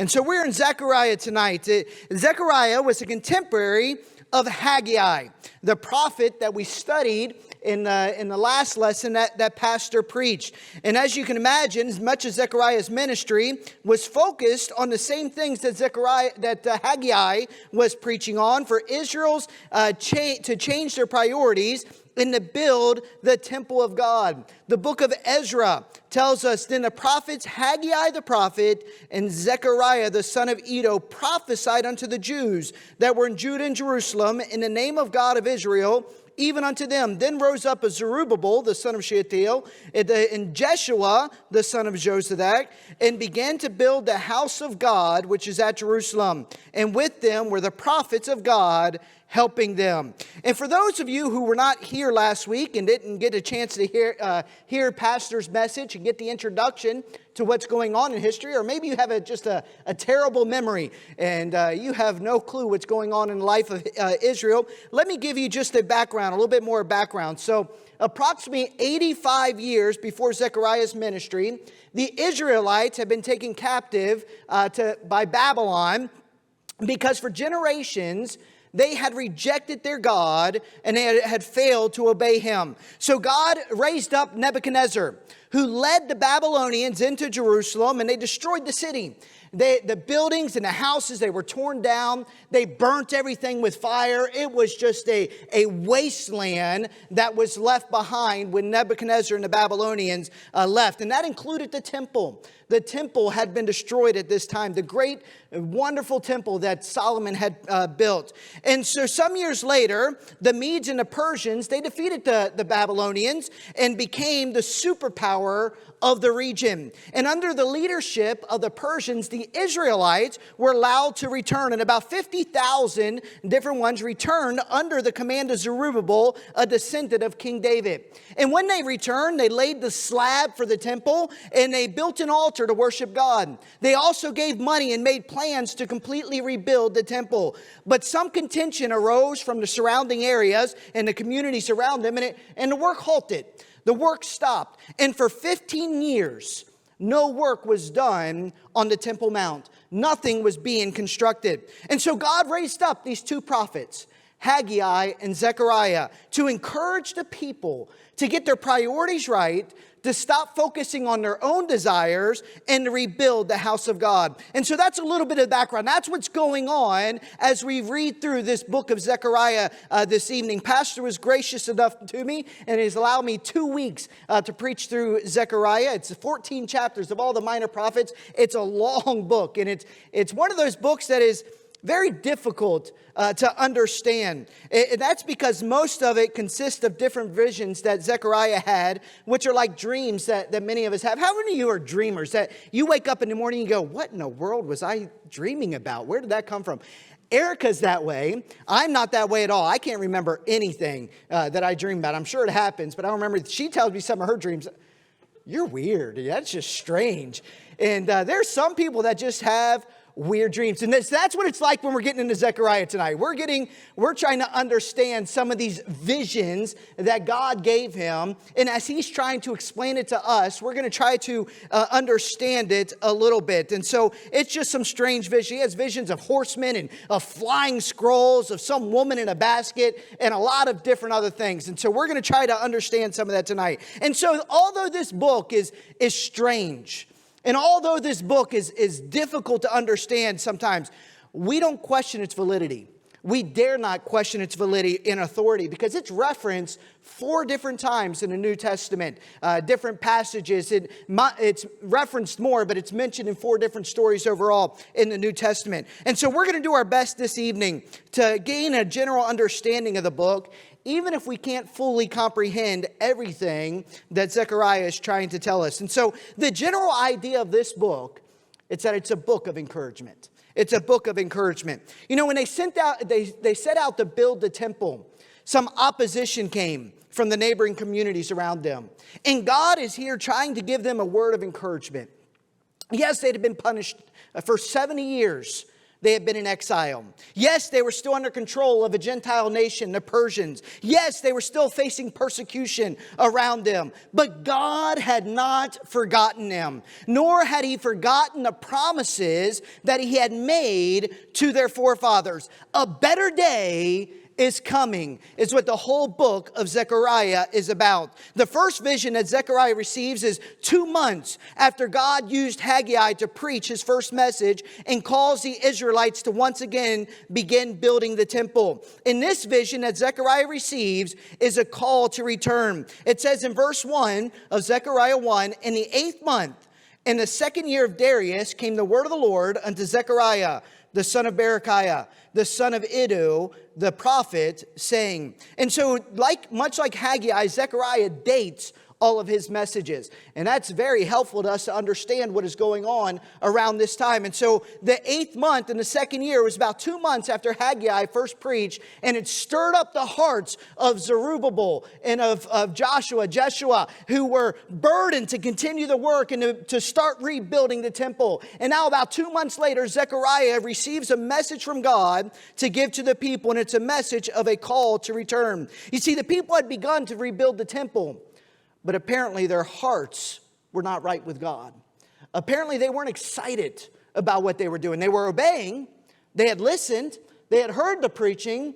And so we're in Zechariah tonight. Zechariah was a contemporary of Haggai, the prophet that we studied in the last lesson that pastor preached. And as you can imagine, as much as Zechariah's ministry was focused on the same things that Haggai was preaching on for Israel's to change their priorities and to build the temple of God. The book of Ezra tells us, then the prophets Haggai the prophet and Zechariah the son of Iddo prophesied unto the Jews that were in Judah and Jerusalem in the name of God of Israel, even unto them. Then rose up a Zerubbabel, the son of Shealtiel, and Jeshua, the son of Jozadak, and began to build the house of God, which is at Jerusalem. And with them were the prophets of God, helping them. And for those of you who were not here last week and didn't get a chance to hear Pastor's message and get the introduction to what's going on in history, or maybe you have just a terrible memory and you have no clue what's going on in the life of Israel, let me give you just a background, a little bit more background. So approximately 85 years before Zechariah's ministry, the Israelites had been taken captive by Babylon because for generations they had rejected their God and they had failed to obey him. So God raised up Nebuchadnezzar, who led the Babylonians into Jerusalem, and they destroyed the city. The buildings and the houses, they were torn down. They burnt everything with fire. It was just a wasteland that was left behind when Nebuchadnezzar and the Babylonians left. And that included the temple. The temple had been destroyed at this time, the great, wonderful temple that Solomon had built. And so some years later, the Medes and the Persians, they defeated the Babylonians and became the superpower of the region. And under the leadership of the Persians, the Israelites were allowed to return. And about 50,000 different ones returned under the command of Zerubbabel, a descendant of King David. And when they returned, they laid the slab for the temple and they built an altar to worship God. They also gave money and made plans to completely rebuild the temple. But some contention arose from the surrounding areas and the communities around them, and the work halted. The work stopped. And for 15 years, no work was done on the Temple Mount. Nothing was being constructed. And so God raised up these two prophets, Haggai and Zechariah, to encourage the people to get their priorities right, to stop focusing on their own desires, and to rebuild the house of God. And so that's a little bit of background. That's what's going on as we read through this book of Zechariah this evening. Pastor was gracious enough to me and has allowed me 2 weeks to preach through Zechariah. It's 14 chapters of all the minor prophets. It's a long book, and it's one of those books that is very difficult to understand. And that's because most of it consists of different visions that Zechariah had, which are like dreams that many of us have. How many of you are dreamers that you wake up in the morning and go, what in the world was I dreaming about? Where did that come from? Erica's that way. I'm not that way at all. I can't remember anything that I dream about. I'm sure it happens, but I don't remember. She tells me some of her dreams. You're weird. That's just strange. And there's some people that just have weird dreams. And that's what it's like when we're getting into Zechariah tonight. We're trying to understand some of these visions that God gave him. And as he's trying to explain it to us, we're going to try to understand it a little bit. And so it's just some strange vision. He has visions of horsemen and of flying scrolls, of some woman in a basket, and a lot of different other things. And so we're going to try to understand some of that tonight. And so although this book is strange, and although this book is difficult to understand sometimes, we don't question its validity. We dare not question its validity in authority because it's referenced 4 different times in the New Testament, different passages. It's referenced more, but it's mentioned in 4 different stories overall in the New Testament. And so we're going to do our best this evening to gain a general understanding of the book, even if we can't fully comprehend everything that Zechariah is trying to tell us. And so the general idea of this book, it's that it's a book of encouragement. It's a book of encouragement. You know, when they set out to build the temple, some opposition came from the neighboring communities around them. And God is here trying to give them a word of encouragement. Yes, they'd have been punished for 70 years they had been in exile. Yes, they were still under control of a Gentile nation, the Persians. Yes, they were still facing persecution around them. But God had not forgotten them, nor had he forgotten the promises that he had made to their forefathers. A better day is coming, is what the whole book of Zechariah is about. The first vision that Zechariah receives is 2 months after God used Haggai to preach his first message and calls the Israelites to once again begin building the temple. In this vision that Zechariah receives is a call to return. It says in verse 1 of Zechariah 1, in the 8th month, in the 2nd year of Darius, came the word of the Lord unto Zechariah, the son of Berechiah, the son of Iddo, the prophet, saying. And so, much like Haggai, Zechariah dates all of his messages. And that's very helpful to us to understand what is going on around this time. And so the 8th month in the 2nd year was about 2 months after Haggai first preached, and it stirred up the hearts of Zerubbabel and of Jeshua, who were burdened to continue the work and to start rebuilding the temple. And now about 2 months later, Zechariah receives a message from God to give to the people, and it's a message of a call to return. You see, the people had begun to rebuild the temple, but apparently their hearts were not right with God. Apparently they weren't excited about what they were doing. They were obeying. They had listened. They had heard the preaching.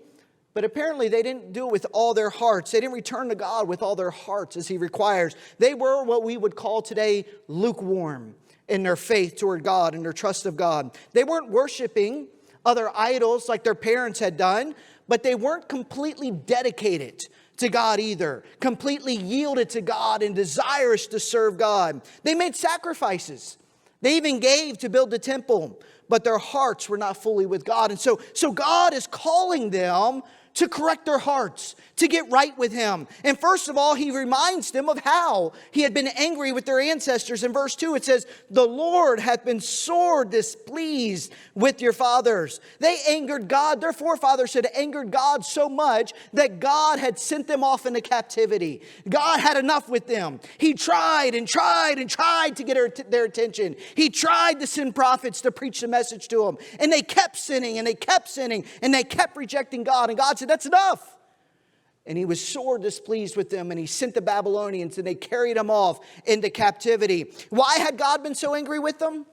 But apparently they didn't do it with all their hearts. They didn't return to God with all their hearts as he requires. They were what we would call today lukewarm in their faith toward God and their trust of God. They weren't worshiping other idols like their parents had done, but they weren't completely dedicated to God either, completely yielded to God and desirous to serve God. They made sacrifices. They even gave to build the temple, but their hearts were not fully with God. And so God is calling them to correct their hearts, to get right with him. And first of all, he reminds them of how he had been angry with their ancestors. In verse 2, it says, the Lord hath been sore displeased with your fathers. They angered God. Their forefathers had angered God so much that God had sent them off into captivity. God had enough with them. He tried and tried and tried to get their attention. He tried to send prophets to preach the message to them. And they kept sinning and they kept sinning and they kept rejecting God. And God said, that's enough. And he was sore displeased with them, and he sent the Babylonians, and they carried them off into captivity. Why had God been so angry with them?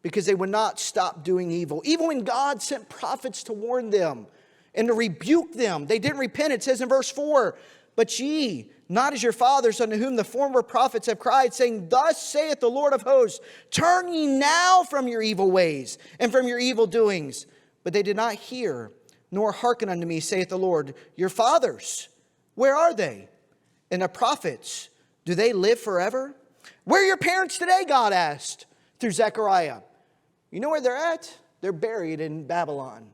Because they would not stop doing evil. Even when God sent prophets to warn them and to rebuke them, they didn't repent. It says in verse 4, but ye, not as your fathers, unto whom the former prophets have cried, saying, thus saith the Lord of hosts, turn ye now from your evil ways and from your evil doings. But they did not hear, nor hearken unto me, saith the Lord. Your fathers, where are they? And the prophets, do they live forever? Where are your parents today? God asked through Zechariah. You know where they're at? They're buried in Babylon.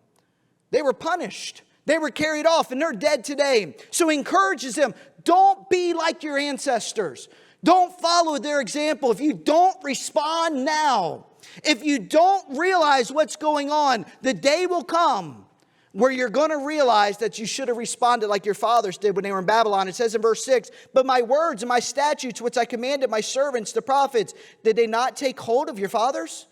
They were punished. They were carried off, and they're dead today. So he encourages them, don't be like your ancestors. Don't follow their example. If you don't respond now, if you don't realize what's going on, the day will come where you're going to realize that you should have responded like your fathers did when they were in Babylon. It says in verse 6, but my words and my statutes, which I commanded my servants, the prophets, did they not take hold of your fathers?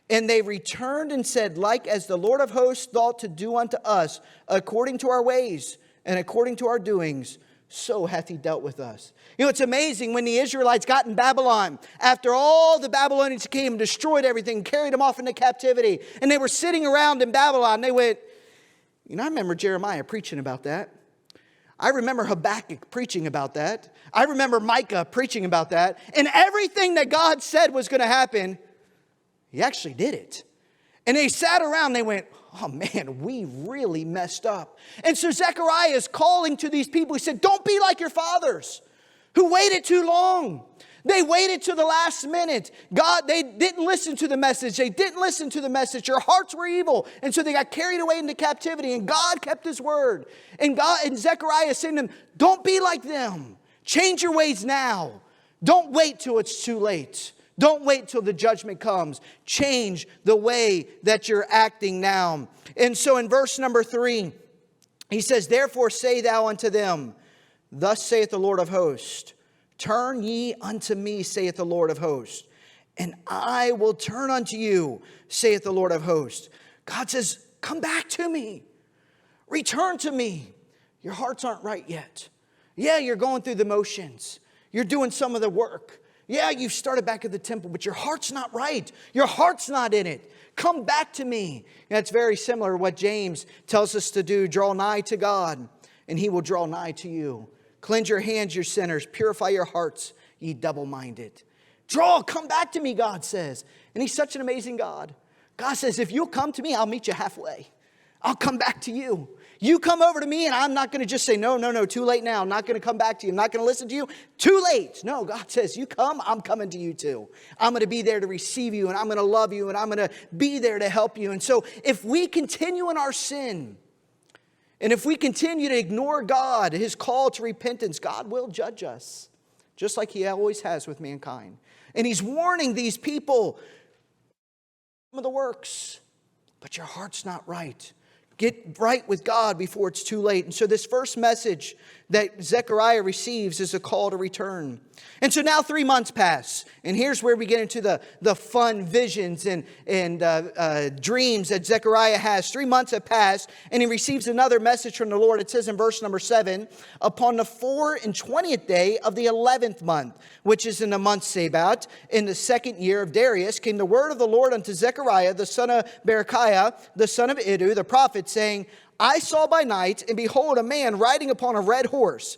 And they returned and said, like as the Lord of hosts thought to do unto us, according to our ways and according to our doings, so hath he dealt with us. You know, it's amazing when the Israelites got in Babylon, after all the Babylonians came and destroyed everything, carried them off into captivity, and they were sitting around in Babylon, they went, you know, I remember Jeremiah preaching about that. I remember Habakkuk preaching about that. I remember Micah preaching about that. And everything that God said was going to happen, he actually did it. And they sat around, they went, oh man, we really messed up. And so Zechariah is calling to these people. He said, don't be like your fathers who waited too long. They waited to the last minute. They didn't listen to the message. They didn't listen to the message. Their hearts were evil. And so they got carried away into captivity. And God kept his word. And Zechariah is saying to them, don't be like them. Change your ways now. Don't wait till it's too late. Don't wait till the judgment comes. Change the way that you're acting now. And so in verse number 3, he says, therefore say thou unto them, thus saith the Lord of hosts, turn ye unto me, saith the Lord of hosts, and I will turn unto you, saith the Lord of hosts. God says, come back to me. Return to me. Your hearts aren't right yet. Yeah, you're going through the motions. You're doing some of the work. Yeah, you've started back at the temple, but your heart's not right. Your heart's not in it. Come back to me. And that's very similar to what James tells us to do. Draw nigh to God, and he will draw nigh to you. Cleanse your hands, you sinners. Purify your hearts, ye double-minded. Come back to me, God says. And he's such an amazing God. God says, if you'll come to me, I'll meet you halfway. I'll come back to you. You come over to me, and I'm not going to just say, no, too late now. I'm not going to come back to you. I'm not going to listen to you. Too late. No, God says, you come, I'm coming to you too. I'm going to be there to receive you, and I'm going to love you, and I'm going to be there to help you. And so if we continue in our sin, and if we continue to ignore God, his call to repentance, God will judge us, just like he always has with mankind. And he's warning these people, some of the works, but your heart's not right. Get right with God before it's too late. And so this first message that Zechariah receives is a call to return. And so now 3 months pass. And here's where we get into the fun visions and dreams that Zechariah has. 3 months have passed, and he receives another message from the Lord. It says in verse number 7, upon the 24th day of the 11th month, which is in the month Sabat, in the 2nd year of Darius, came the word of the Lord unto Zechariah, the son of Berechiah, the son of Iddu, the prophet, saying, I saw by night, and behold, a man riding upon a red horse.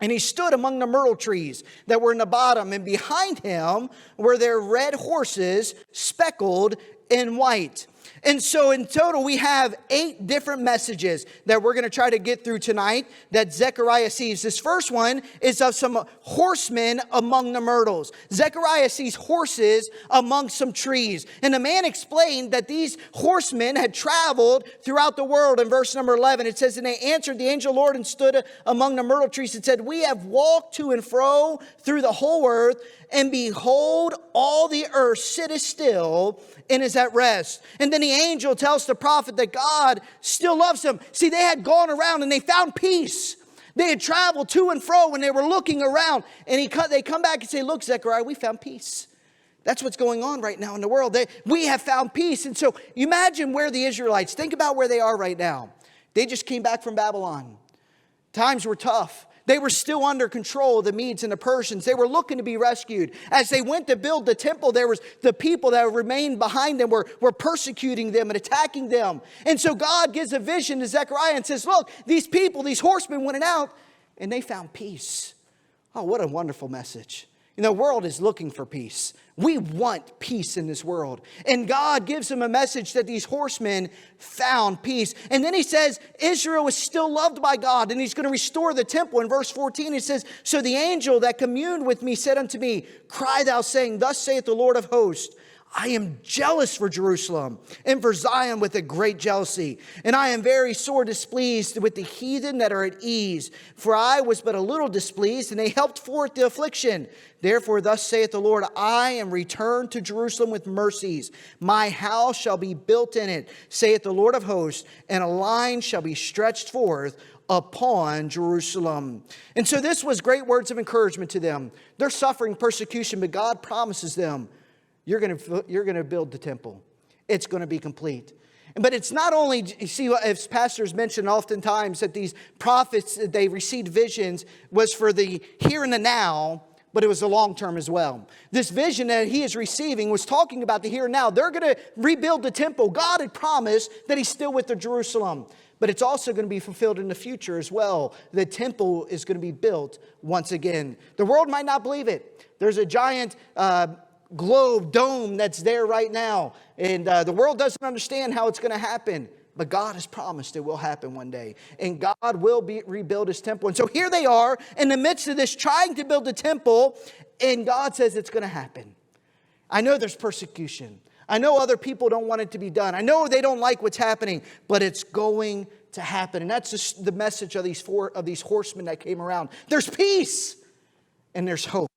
And he stood among the myrtle trees that were in the bottom, and behind him were their red horses, speckled in white. And so in total, we have 8 different messages that we're going to try to get through tonight that Zechariah sees. This first one is of some horsemen among the myrtles. Zechariah sees horses among some trees. And the man explained that these horsemen had traveled throughout the world. In verse number 11, it says, and they answered the angel of the Lord and stood among the myrtle trees and said, we have walked to and fro through the whole earth, and behold, all the earth sitteth still and is at rest. And then the angel tells the prophet that God still loves him. See, they had gone around and they found peace. They had traveled to and fro when they were looking around. And they come back and say, look, Zechariah, we found peace. That's what's going on right now in the world. We have found peace. And so you imagine where the Israelites, think about where they are right now. They just came back from Babylon. Times were tough. They were still under control of the Medes and the Persians. They were looking to be rescued. As they went to build the temple, there was the people that remained behind them were persecuting them and attacking them. And so God gives a vision to Zechariah and says, look, these people, these horsemen went out and they found peace. Oh, what a wonderful message. You know, the world is looking for peace. We want peace in this world. And God gives them a message that these horsemen found peace. And then he says, Israel is still loved by God, and he's going to restore the temple. In verse 14, it says, so the angel that communed with me said unto me, cry thou, saying, thus saith the Lord of hosts, I am jealous for Jerusalem and for Zion with a great jealousy. And I am very sore displeased with the heathen that are at ease. For I was but a little displeased, and they helped forth the affliction. Therefore thus saith the Lord, I am returned to Jerusalem with mercies. My house shall be built in it, saith the Lord of hosts, and a line shall be stretched forth upon Jerusalem. And so this was great words of encouragement to them. They're suffering persecution, but God promises them, you're going to build the temple. It's going to be complete. But it's not only, you see, as pastors mention oftentimes, that these prophets, they received visions, was for the here and the now, but it was the long term as well. This vision that he is receiving was talking about the here and now. They're going to rebuild the temple. God had promised that he's still with the Jerusalem. But it's also going to be fulfilled in the future as well. The temple is going to be built once again. The world might not believe it. There's a giant globe dome that's there right now, and the world doesn't understand how it's going to happen, but God has promised it will happen one day, and God will rebuild his temple. And so here they are in the midst of this, trying to build the temple, and God says it's going to happen. I know there's persecution. I know other people don't want it to be done. I know they don't like what's happening, but it's going to happen. And that's just the message of these horsemen that came around. There's peace and there's hope.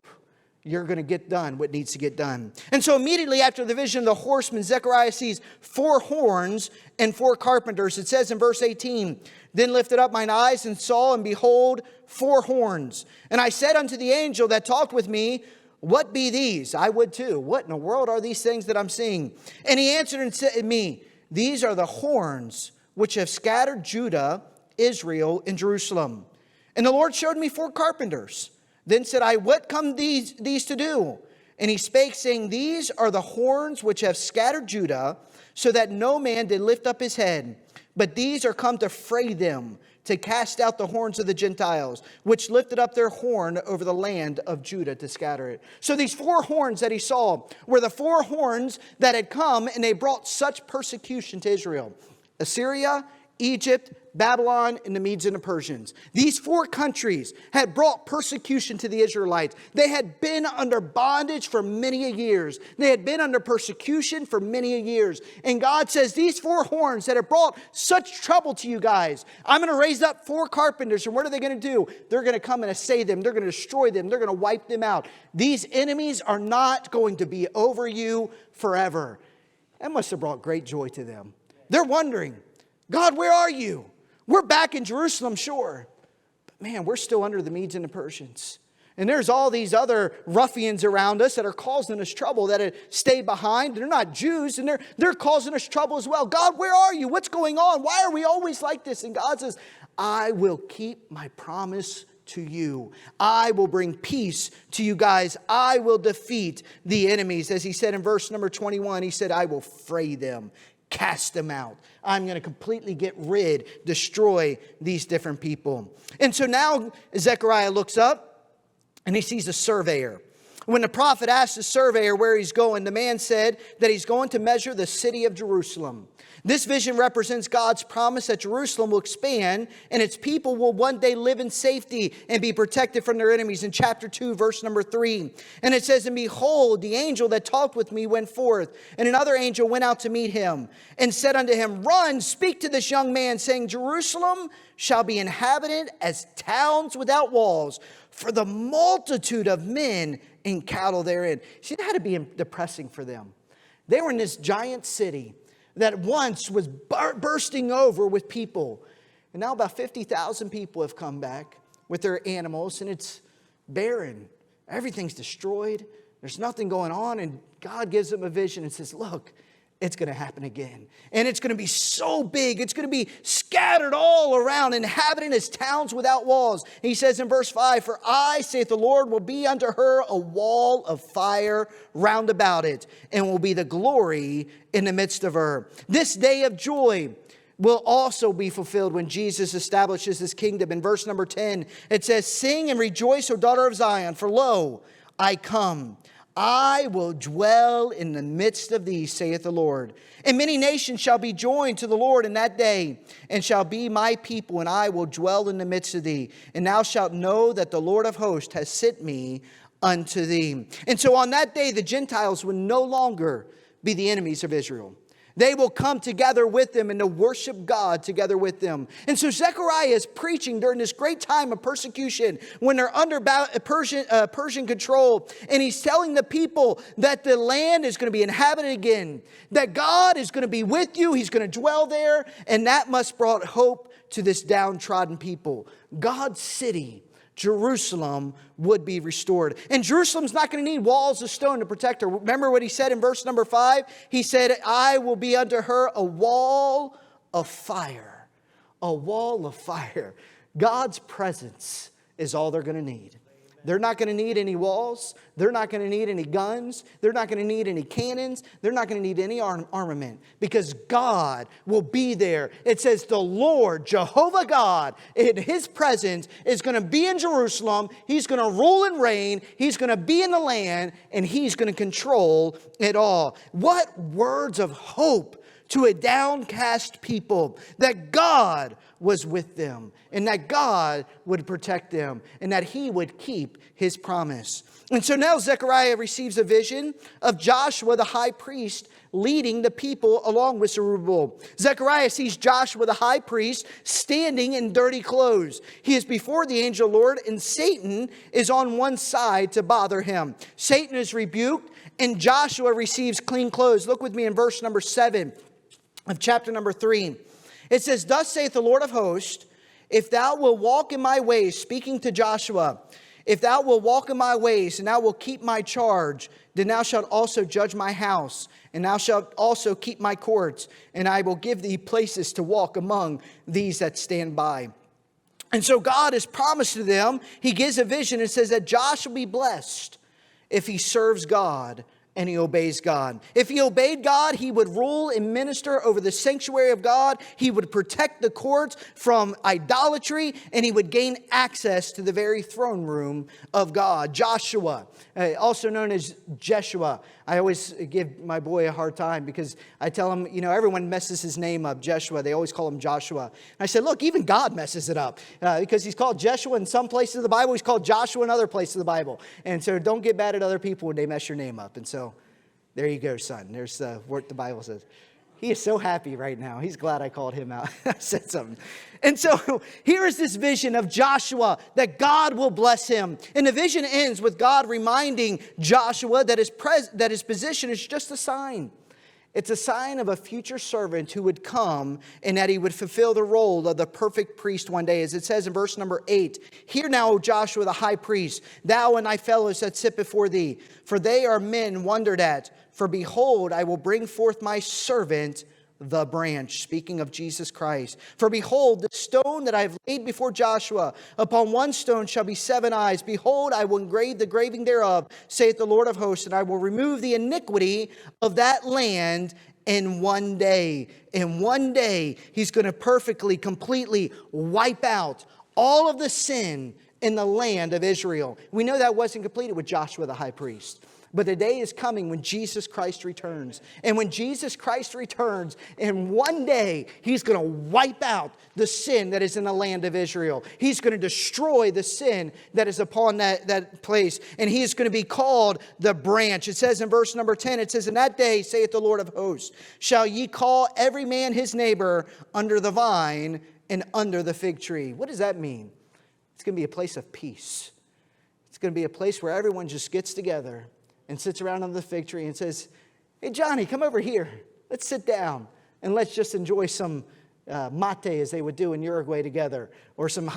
You're going to get done what needs to get done. And so immediately after the vision of the horsemen, Zechariah sees 4 horns and 4 carpenters. It says in verse 18, then lifted up mine eyes and saw, and behold, 4 horns. And I said unto the angel that talked with me, what be these? I would too. What in the world are these things that I'm seeing? And he answered and said to me, These are the horns which have scattered Judah, Israel, and Jerusalem. And the Lord showed me 4 carpenters. Then said I, what come these to do? And he spake, saying, These are the horns which have scattered Judah, so that no man did lift up his head. But these are come to fray them, to cast out the horns of the Gentiles, which lifted up their horn over the land of Judah to scatter it. So these 4 horns that he saw were the 4 horns that had come, and they brought such persecution to Israel. Assyria, Egypt, Babylon, and the Medes and the Persians. These 4 countries had brought persecution to the Israelites. They had been under bondage for many a years. They had been under persecution for many a years. And God says, these 4 horns that have brought such trouble to you guys, I'm going to raise up 4 carpenters. And what are they going to do? They're going to come and assay them. They're going to destroy them. They're going to wipe them out. These enemies are not going to be over you forever. That must have brought great joy to them. They're wondering, God, where are you? We're back in Jerusalem, sure. But man, we're still under the Medes and the Persians. And there's all these other ruffians around us that are causing us trouble, that have stayed behind. They're not Jews, and they're causing us trouble as well. God, where are you? What's going on? Why are we always like this? And God says, I will keep my promise to you. I will bring peace to you guys. I will defeat the enemies. As he said in verse number 21, he said, I will fray them, cast them out. I'm going to completely destroy these different people. And so now Zechariah looks up and he sees a surveyor. When the prophet asked the surveyor where he's going, the man said that he's going to measure the city of Jerusalem. This vision represents God's promise that Jerusalem will expand and its people will one day live in safety and be protected from their enemies. In chapter 2, verse number 3. And it says, And behold, the angel that talked with me went forth, and another angel went out to meet him, and said unto him, Run, speak to this young man, saying, Jerusalem shall be inhabited as towns without walls, for the multitude of men and cattle therein. See, that had to be depressing for them. They were in this giant city that once was bursting over with people. And now about 50,000 people have come back with their animals, and it's barren. Everything's destroyed. There's nothing going on. And God gives them a vision and says, look, it's going to happen again. And it's going to be so big. It's going to be scattered all around, inhabited as towns without walls. And he says in verse 5, For I, saith the Lord, will be unto her a wall of fire round about it, and will be the glory in the midst of her. This day of joy will also be fulfilled when Jesus establishes his kingdom. In verse number 10, it says, Sing and rejoice, O daughter of Zion, for lo, I come. I will dwell in the midst of thee, saith the Lord. And many nations shall be joined to the Lord in that day, and shall be my people, and I will dwell in the midst of thee. And thou shalt know that the Lord of hosts has sent me unto thee. And so on that day, the Gentiles will no longer be the enemies of Israel. They will come together with them and to worship God together with them. And so Zechariah is preaching during this great time of persecution when they're under Persian control. And he's telling the people that the land is going to be inhabited again. That God is going to be with you. He's going to dwell there. And that must brought hope to this downtrodden people. God's city, Jerusalem, would be restored. And Jerusalem's not going to need walls of stone to protect her. Remember what he said in verse number 5? He said, I will be unto her a wall of fire. A wall of fire. God's presence is all they're going to need. They're not going to need any walls. They're not going to need any guns. They're not going to need any cannons. They're not going to need any armament because God will be there. It says the Lord, Jehovah God, in his presence is going to be in Jerusalem. He's going to rule and reign. He's going to be in the land, and he's going to control it all. What words of hope to a downcast people, that God was with them and that God would protect them and that he would keep his promise. And so now Zechariah receives a vision of Joshua the high priest leading the people along with Zerubbabel. Zechariah sees Joshua the high priest standing in dirty clothes. He is before the angel Lord, and Satan is on one side to bother him. Satan is rebuked and Joshua receives clean clothes. Look with me in verse number 7 of chapter number 3. It says, Thus saith the Lord of hosts, if thou wilt walk in my ways, speaking to Joshua, If thou wilt walk in my ways, and thou wilt keep my charge, then thou shalt also judge my house, and thou shalt also keep my courts, and I will give thee places to walk among these that stand by. And so God has promised to them, he gives a vision and says that Joshua will be blessed if he serves God and he obeys God. If he obeyed God, he would rule and minister over the sanctuary of God. He would protect the courts from idolatry, and he would gain access to the very throne room of God. Joshua, also known as Jeshua. I always give my boy a hard time because I tell him, everyone messes his name up, Jeshua. They always call him Joshua. And I said, look, even God messes it up because he's called Jeshua in some places of the Bible. He's called Joshua in other places of the Bible. And so don't get mad at other people when they mess your name up. And so there you go, son. There's what the Bible says. He is so happy right now. He's glad I called him out. I said something. And so here is this vision of Joshua that God will bless him. And the vision ends with God reminding Joshua that his position is just a sign. It's a sign of a future servant who would come and that he would fulfill the role of the perfect priest one day. As it says in verse number 8, hear now, O Joshua the high priest, thou and thy fellows that sit before thee, for they are men wondered at. For behold, I will bring forth my servant, the branch. Speaking of Jesus Christ. For behold, the stone that I have laid before Joshua, upon one stone shall be 7 eyes. Behold, I will engrave the graving thereof, saith the Lord of hosts, and I will remove the iniquity of that land in one day. In one day, he's going to perfectly, completely wipe out all of the sin in the land of Israel. We know that wasn't completed with Joshua the high priest. But the day is coming when Jesus Christ returns. And when Jesus Christ returns, in one day, he's going to wipe out the sin that is in the land of Israel. He's going to destroy the sin that is upon that place. And he is going to be called the branch. It says in verse number 10, it says, in that day, saith the Lord of hosts, shall ye call every man his neighbor under the vine and under the fig tree. What does that mean? It's going to be a place of peace. It's going to be a place where everyone just gets together and sits around under the fig tree and says, hey, Johnny, come over here. Let's sit down and let's just enjoy some mate, as they would do in Uruguay together, or some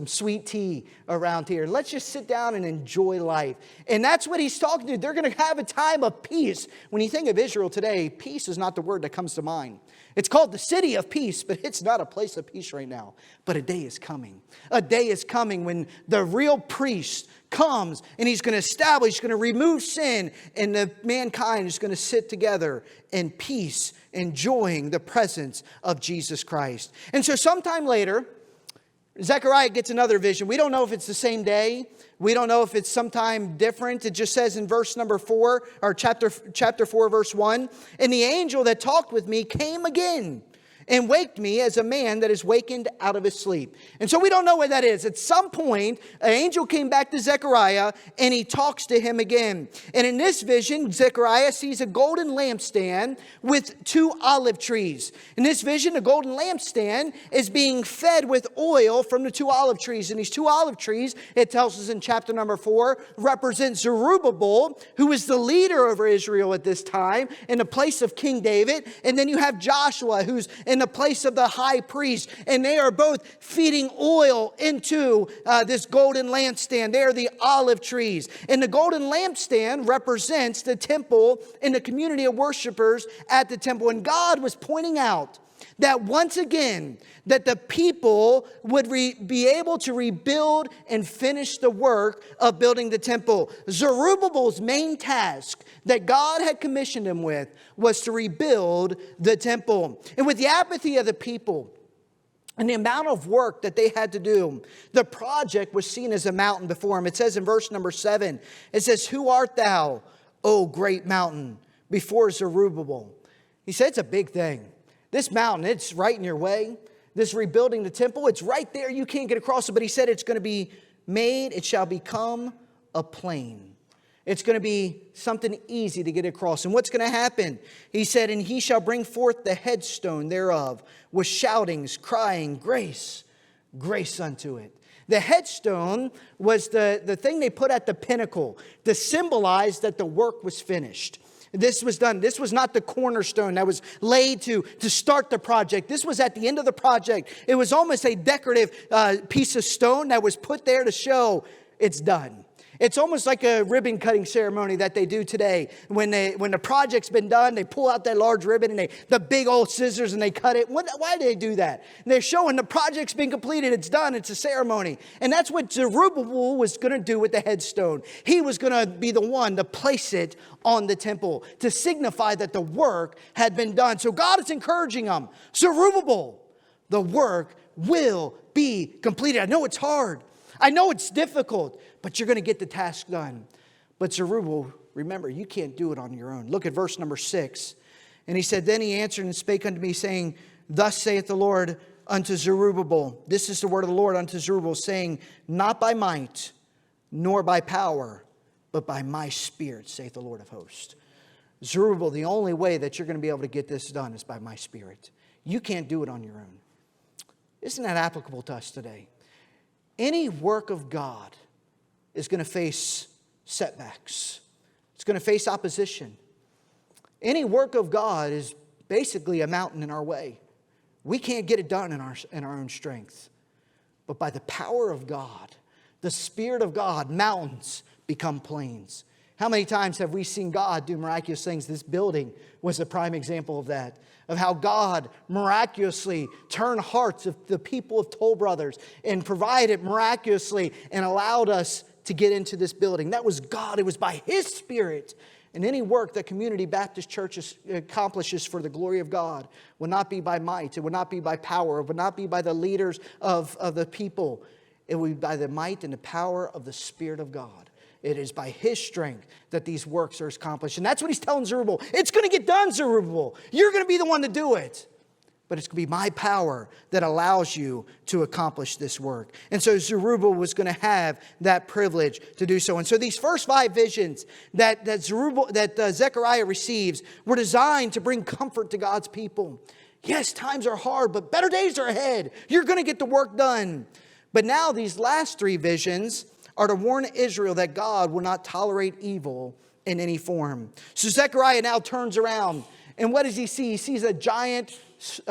sweet tea around here. Let's just sit down and enjoy life. And that's what he's talking to. They're going to have a time of peace. When you think of Israel today, peace is not the word that comes to mind. It's called the city of peace, but it's not a place of peace right now. But a day is coming. A day is coming when the real priest comes and he's going to establish, he's going to remove sin, and the mankind is going to sit together in peace, enjoying the presence of Jesus Christ. And so sometime later, Zechariah gets another vision. We don't know if it's the same day. We don't know if it's sometime different. It just says in verse number 4, or chapter 4, verse 1, and the angel that talked with me came again and waked me as a man that is wakened out of his sleep. And so we don't know what that is. At some point, an angel came back to Zechariah and he talks to him again. And in this vision, Zechariah sees a golden lampstand with 2 olive trees. In this vision, the golden lampstand is being fed with oil from the 2 olive trees. And these 2 olive trees, it tells us in chapter number 4, represent Zerubbabel, who is the leader over Israel at this time, in the place of King David. And then you have Joshua, who's in the place of the high priest. And they are both feeding oil into this golden lampstand. They are the olive trees. And the golden lampstand represents the temple and the community of worshipers at the temple. And God was pointing out that once again, that the people would be able to rebuild and finish the work of building the temple. Zerubbabel's main task that God had commissioned him with was to rebuild the temple. And with the apathy of the people and the amount of work that they had to do, the project was seen as a mountain before him. It says in verse number 7, it says, who art thou, O great mountain, before Zerubbabel? He said, it's a big thing. This mountain, it's right in your way. This rebuilding the temple, it's right there. You can't get across it. But he said it's going to be made, it shall become a plain. It's going to be something easy to get across. And what's going to happen? He said, and he shall bring forth the headstone thereof with shoutings, crying, grace, grace unto it. The headstone was the thing they put at the pinnacle to symbolize that the work was finished. This was done. This was not the cornerstone that was laid to start the project. This was at the end of the project. It was almost a decorative piece of stone that was put there to show it's done. It's almost like a ribbon cutting ceremony that they do today. When the project's been done, they pull out that large ribbon and the big old scissors and they cut it. Why do they do that? And they're showing the project's been completed. It's done. It's a ceremony. And that's what Zerubbabel was going to do with the headstone. He was going to be the one to place it on the temple to signify that the work had been done. So God is encouraging them. Zerubbabel, the work will be completed. I know it's hard. I know it's difficult, but you're going to get the task done. But Zerubbabel, remember, you can't do it on your own. Look at verse number 6. And he said, then he answered and spake unto me, saying, thus saith the Lord unto Zerubbabel. This is the word of the Lord unto Zerubbabel, saying, not by might, nor by power, but by my Spirit, saith the Lord of hosts. Zerubbabel, the only way that you're going to be able to get this done is by my Spirit. You can't do it on your own. Isn't that applicable to us today? Any work of God is going to face setbacks. It's going to face opposition. Any work of God is basically a mountain in our way. We can't get it done in our own strength. But by the power of God, the Spirit of God, mountains become plains. How many times have we seen God do miraculous things? This building was a prime example of that. Of how God miraculously turned hearts of the people of Toll Brothers and provided miraculously and allowed us to get into this building. That was God. It was by His Spirit. And any work that Community Baptist Church accomplishes for the glory of God will not be by might. It will not be by power. It will not be by the leaders of the people. It will be by the might and the power of the Spirit of God. It is by His strength that these works are accomplished. And that's what He's telling Zerubbabel. It's going to get done, Zerubbabel. You're going to be the one to do it. But it's going to be my power that allows you to accomplish this work. And so Zerubbabel was going to have that privilege to do so. And so these first 5 visions that Zechariah receives were designed to bring comfort to God's people. Yes, times are hard, but better days are ahead. You're going to get the work done. But now these last 3 visions are to warn Israel that God will not tolerate evil in any form. So Zechariah now turns around. And what does he see? He sees a giant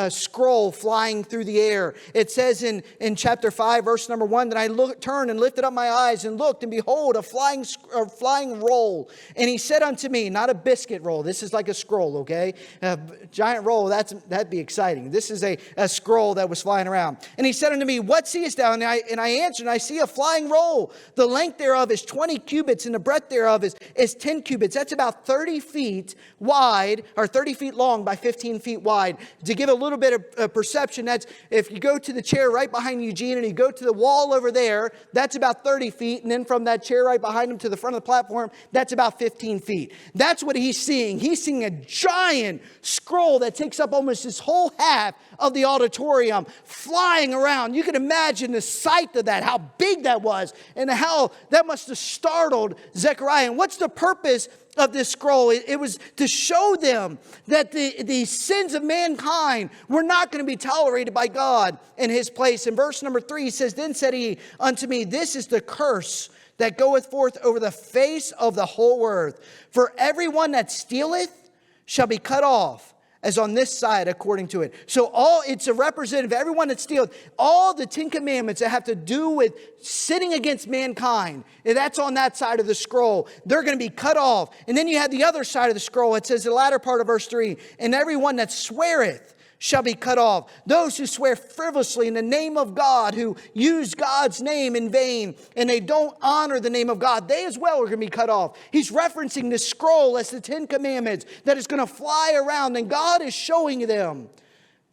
scroll flying through the air. It says in chapter 5, verse number 1, that I turned and lifted up my eyes and looked, and behold, a flying roll. And he said unto me, not a biscuit roll. This is like a scroll, okay? A giant roll, that'd be exciting. This is a scroll that was flying around. And he said unto me, what seest thou? And I answered, and I see a flying roll. The length thereof is 20 cubits, and the breadth thereof is 10 cubits. That's about 30 feet wide, or 30 feet long by 15 feet wide. To give a little bit of perception, that's if you go to the chair right behind Eugene and you go to the wall over there, that's about 30 feet. And then from that chair right behind him to the front of the platform, that's about 15 feet. That's what he's seeing. He's seeing a giant scroll that takes up almost this whole half of the auditorium flying around. You can imagine the sight of that, how big that was, and how that must have startled Zechariah. And what's the purpose of this scroll? It was to show them that the sins of mankind were not going to be tolerated by God in His place. In verse number 3, he says, then said he unto me, this is the curse that goeth forth over the face of the whole earth. For everyone that stealeth shall be cut off, as on this side according to it. So it's a representative of everyone that steals. All the 10 commandments that have to do with sinning against mankind, and that's on that side of the scroll. They're going to be cut off. And then you have the other side of the scroll. It says the latter part of verse 3, and everyone that sweareth shall be cut off. Those who swear frivolously in the name of God, who use God's name in vain, and they don't honor the name of God, they as well are going to be cut off. He's referencing this scroll as the 10 commandments that is going to fly around, and God is showing them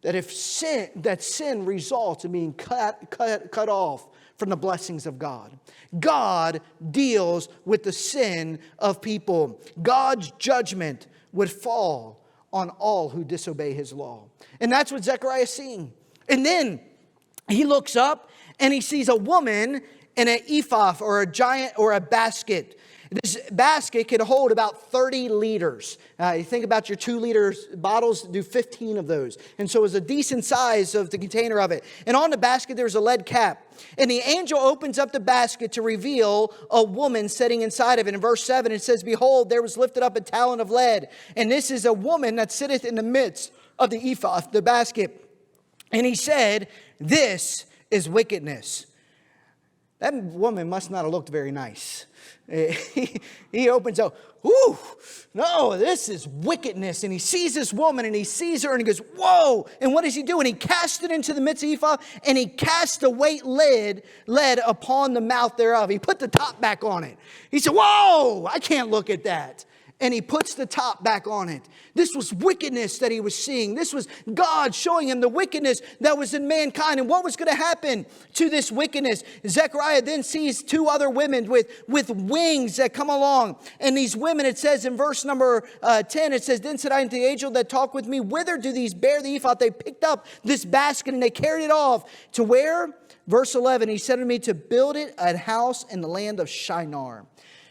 that sin results in being cut off from the blessings of God. God deals with the sin of people. God's judgment would fall on all who disobey His law. And that's what Zechariah is seeing. And then he looks up and he sees a woman in an ephah, or a giant, or a basket. This basket could hold about 30 liters. You think about your 2 liter bottles, do 15 of those. And so it was a decent size of the container of it. And on the basket, there's a lead cap. And the angel opens up the basket to reveal a woman sitting inside of it. In verse 7, it says, behold, there was lifted up a talent of lead. And this is a woman that sitteth in the midst of the ephah, the basket. And he said, this is wickedness. That woman must not have looked very nice. He opens up, whoo, no, this is wickedness. And he sees this woman and he sees her and he goes, whoa. And what does he do? And he cast it into the midst of the ephah and he cast the weight lead upon the mouth thereof. He put the top back on it. He said, whoa, I can't look at that. And he puts the top back on it. This was wickedness that he was seeing. This was God showing him the wickedness that was in mankind and what was going to happen to this wickedness. Zechariah then sees two other women with wings that come along. And these women, it says in verse number 10, it says, then said I unto the angel that talked with me, whither do these bear the ephod? They picked up this basket and they carried it off. To where? Verse 11, he said to me to build it a house in the land of Shinar.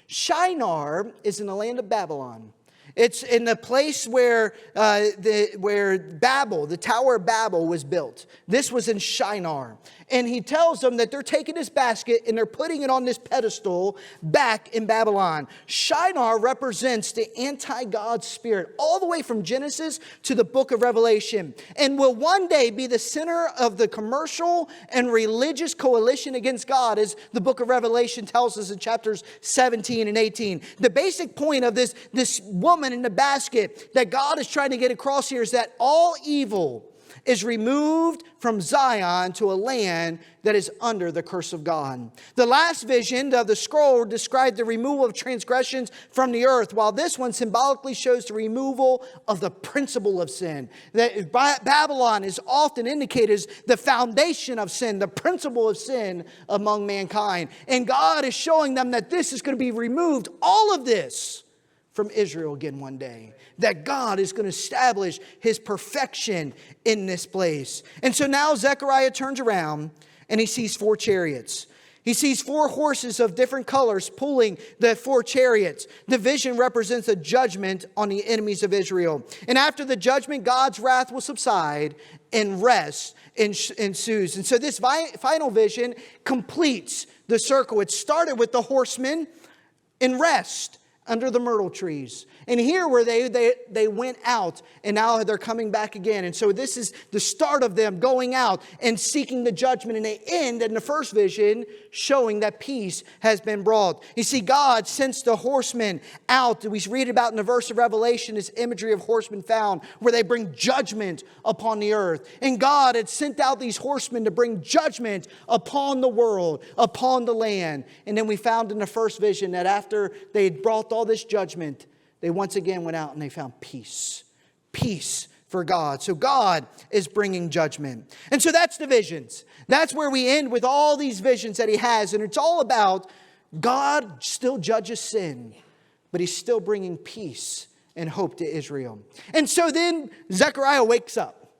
Shinar is in the land of Babylon. It's in the place where Babel, the Tower of Babel was built. This was in Shinar. And he tells them that they're taking this basket and they're putting it on this pedestal back in Babylon. Shinar represents the anti-God spirit all the way from Genesis to the book of Revelation. And will one day be the center of the commercial and religious coalition against God, as the book of Revelation tells us in chapters 17 and 18. The basic point of this woman in the basket that God is trying to get across here is that all evil is removed from Zion to a land that is under the curse of God. The last vision of the scroll described the removal of transgressions from the earth, while this one symbolically shows the removal of the principle of sin. That Babylon is often indicated as the foundation of sin, the principle of sin among mankind. And God is showing them that this is going to be removed, all of this, from Israel again one day. That God is going to establish his perfection in this place. And so now Zechariah turns around and he sees 4 chariots. He sees 4 horses of different colors pulling the 4 chariots. The vision represents a judgment on the enemies of Israel. And after the judgment, God's wrath will subside and rest ensues. And so this final vision completes the circle. It started with the horsemen in rest under the myrtle trees. And here where they went out and now they're coming back again. And so this is the start of them going out and seeking the judgment. And they end in the first vision showing that peace has been brought. You see, God sends the horsemen out. We read about in the verse of Revelation, this imagery of horsemen found where they bring judgment upon the earth. And God had sent out these horsemen to bring judgment upon the world, upon the land. And then we found in the first vision that after they had brought all this judgment, they once again went out and they found peace. Peace for God. So God is bringing judgment. And so that's the visions. That's where we end with all these visions that he has. And it's all about God still judges sin, but he's still bringing peace and hope to Israel. And so then Zechariah wakes up.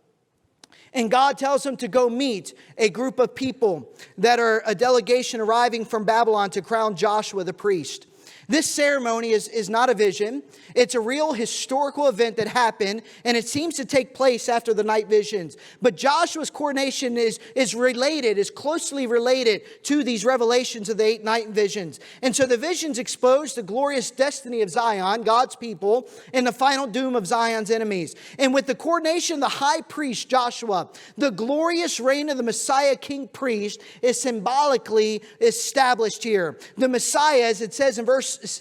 And God tells him to go meet a group of people that are a delegation arriving from Babylon to crown Joshua the priest. This ceremony is not a vision. It's a real historical event that happened, and it seems to take place after the night visions. But Joshua's coronation is closely related to these revelations of the 8 night visions. And so the visions expose the glorious destiny of Zion, God's people, and the final doom of Zion's enemies. And with the coronation of the high priest Joshua, the glorious reign of the Messiah king priest is symbolically established here. The Messiah, as it says in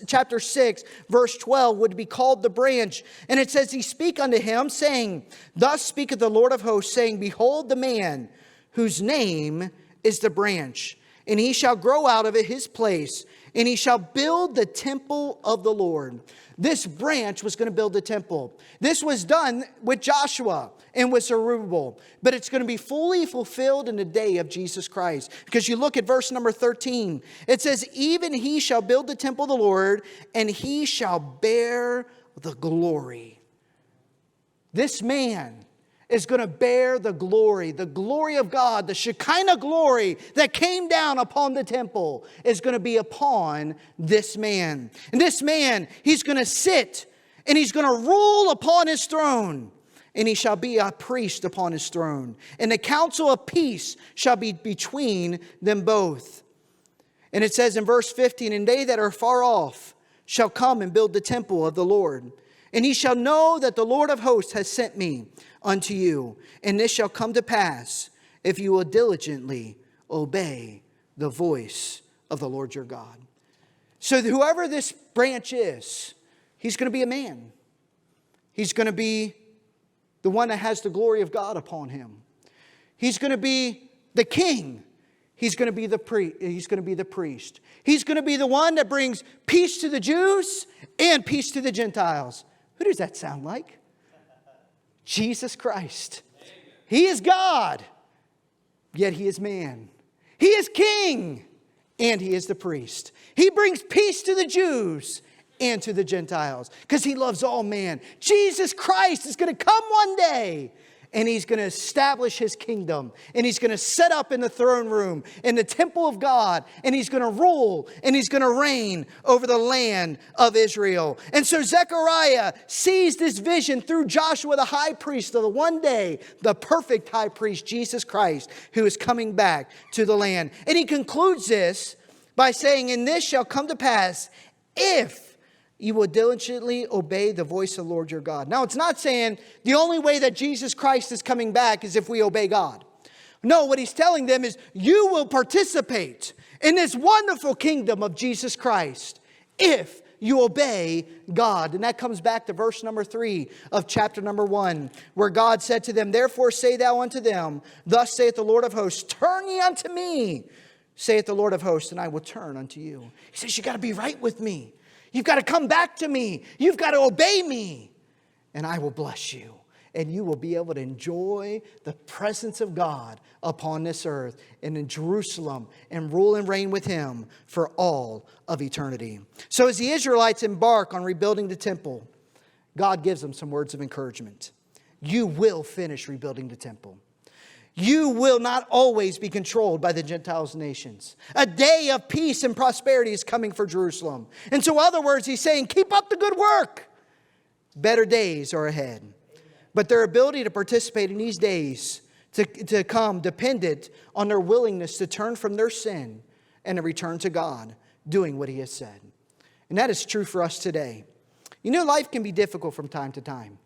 chapter 6, verse 12, would be called the branch. And it says, he speak unto him, saying, thus speaketh the Lord of hosts, saying, behold the man whose name is the branch. And he shall grow out of it his place, and he shall build the temple of the Lord. This branch was going to build the temple. This was done with Joshua and with Zerubbabel. But it's going to be fully fulfilled in the day of Jesus Christ. Because you look at verse number 13. It says, even he shall build the temple of the Lord, and he shall bear the glory. This man is going to bear the glory of God, the Shekinah glory that came down upon the temple is going to be upon this man. And this man, he's going to sit and he's going to rule upon his throne, and he shall be a priest upon his throne. And the counsel of peace shall be between them both. And it says in verse 15, and they that are far off shall come and build the temple of the Lord. And he shall know that the Lord of hosts has sent me unto you. And this shall come to pass if you will diligently obey the voice of the Lord your God. So whoever this branch is, he's going to be a man. He's going to be the one that has the glory of God upon him. He's going to be the king. He's going to be the priest. He's going to be the priest. He's going to be the one that brings peace to the Jews and peace to the Gentiles. Who does that sound like? Jesus Christ. He is God, yet he is man. He is king, and he is the priest. He brings peace to the Jews and to the Gentiles because he loves all man. Jesus Christ is going to come one day, and he's going to establish his kingdom. And he's going to set up in the throne room, in the temple of God. And he's going to rule, and he's going to reign over the land of Israel. And so Zechariah sees this vision through Joshua the high priest of the one day, the perfect high priest, Jesus Christ, who is coming back to the land. And he concludes this by saying, "And this shall come to pass if you will diligently obey the voice of the Lord your God." Now, it's not saying the only way that Jesus Christ is coming back is if we obey God. No, what he's telling them is you will participate in this wonderful kingdom of Jesus Christ if you obey God. And that comes back to verse number 3 of chapter number 1, where God said to them, "Therefore say thou unto them, Thus saith the Lord of hosts, Turn ye unto me, saith the Lord of hosts, and I will turn unto you." He says, you got to be right with me. You've got to come back to me. You've got to obey me. And I will bless you. And you will be able to enjoy the presence of God upon this earth and in Jerusalem and rule and reign with him for all of eternity. So as the Israelites embark on rebuilding the temple, God gives them some words of encouragement. You will finish rebuilding the temple. You will not always be controlled by the Gentiles nations. A day of peace and prosperity is coming for Jerusalem. And so, in other words, he's saying, keep up the good work. Better days are ahead. But their ability to participate in these days to come depended on their willingness to turn from their sin and to return to God, doing what he has said. And that is true for us today. You know, life can be difficult from time to time,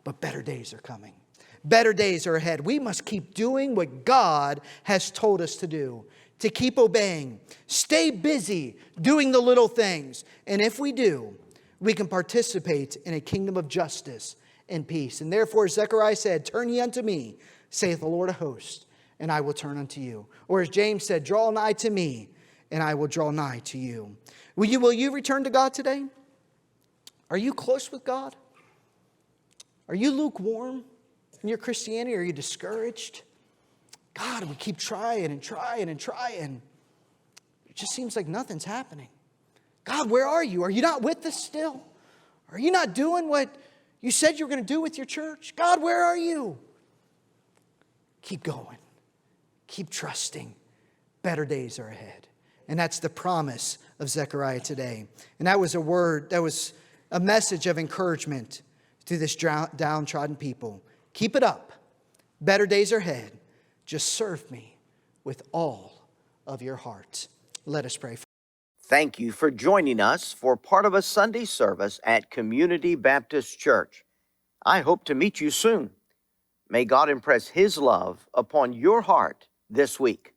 but better days are coming. Better days are ahead. We must keep doing what God has told us to do, to keep obeying. Stay busy doing the little things. And if we do, we can participate in a kingdom of justice and peace. And therefore, Zechariah said, "Turn ye unto me, saith the Lord of hosts, and I will turn unto you." Or as James said, "Draw nigh to me, and I will draw nigh to you." Will you return to God today? Are you close with God? Are you lukewarm in your Christianity? Are you discouraged? God, we keep trying and trying and trying. It just seems like nothing's happening. God, where are you? Are you not with us still? Are you not doing what you said you were going to do with your church? God, where are you? Keep going. Keep trusting. Better days are ahead. And that's the promise of Zechariah today. And that was a word, that was a message of encouragement to this downtrodden people. Keep it up. Better days are ahead. Just serve me with all of your heart. Let us pray. Thank you for joining us for part of a Sunday service at Community Baptist Church. I hope to meet you soon. May God impress His love upon your heart this week.